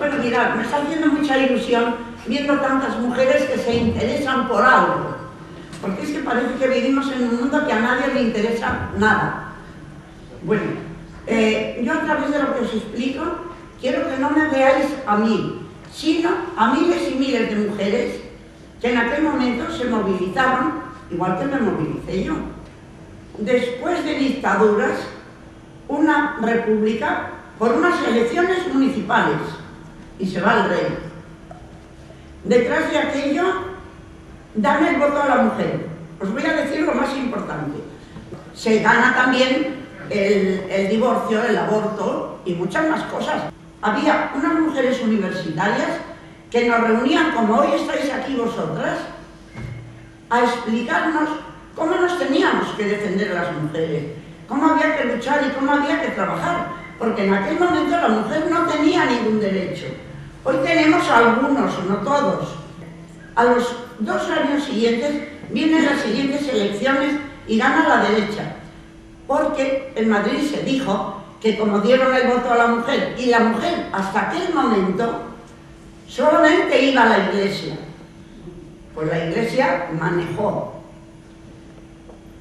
Bueno, mirad, me está haciendo mucha ilusión viendo tantas mujeres que se interesan por algo. Porque es que parece que vivimos en un mundo que a nadie le interesa nada. Bueno, yo a través de lo que os explico, quiero que no me veáis a mí, sino a miles y miles de mujeres que en aquel momento se movilizaron, igual que me movilicé yo. Después de dictaduras, una república por unas elecciones municipales y se va el rey. Detrás de aquello, dan el voto a la mujer. Os voy a decir lo más importante. Se gana también el divorcio, el aborto y muchas más cosas. Había unas mujeres universitarias que nos reunían, como hoy estáis aquí vosotras, a explicarnos cómo nos teníamos que defender las mujeres, cómo había que luchar y cómo había que trabajar, porque en aquel momento la mujer no tenía ningún derecho. Hoy tenemos algunos, no todos. A los 2 años siguientes vienen las siguientes elecciones y gana la derecha, porque en Madrid se dijo que como dieron el voto a la mujer, y la mujer hasta aquel momento solamente iba a la iglesia, pues la iglesia manejó.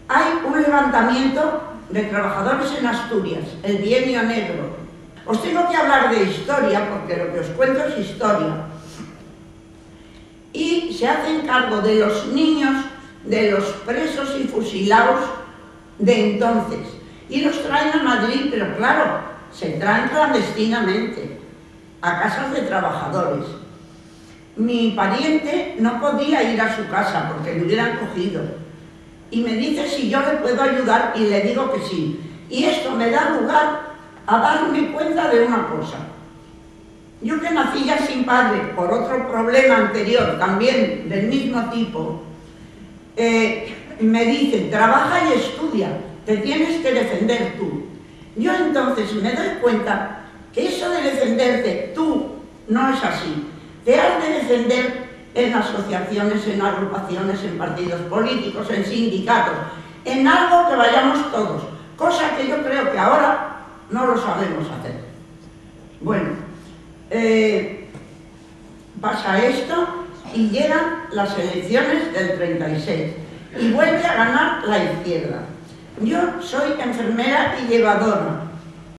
Hay un levantamiento de trabajadores en Asturias, el Bienio Negro. Os tengo que hablar de historia, porque lo que os cuento es historia. Y se hacen cargo de los niños, de los presos y fusilados de entonces. Y los traen a Madrid, pero claro, se traen clandestinamente a casas de trabajadores. Mi pariente no podía ir a su casa porque le hubieran cogido. Y me dice si yo le puedo ayudar y le digo que sí. Y esto me da lugar a darme cuenta de una cosa. Yo que nací ya sin padre por otro problema anterior, también del mismo tipo, me dicen, trabaja y estudia, te tienes que defender tú. Yo entonces me doy cuenta que eso de defenderte tú no es así. Te has de defender en asociaciones, en agrupaciones, en partidos políticos, en sindicatos, en algo que vayamos todos, cosa que yo creo que ahora no lo sabemos hacer. Bueno, pasa esto y llegan las elecciones del 36 y vuelve a ganar la izquierda. Yo soy enfermera y llevadora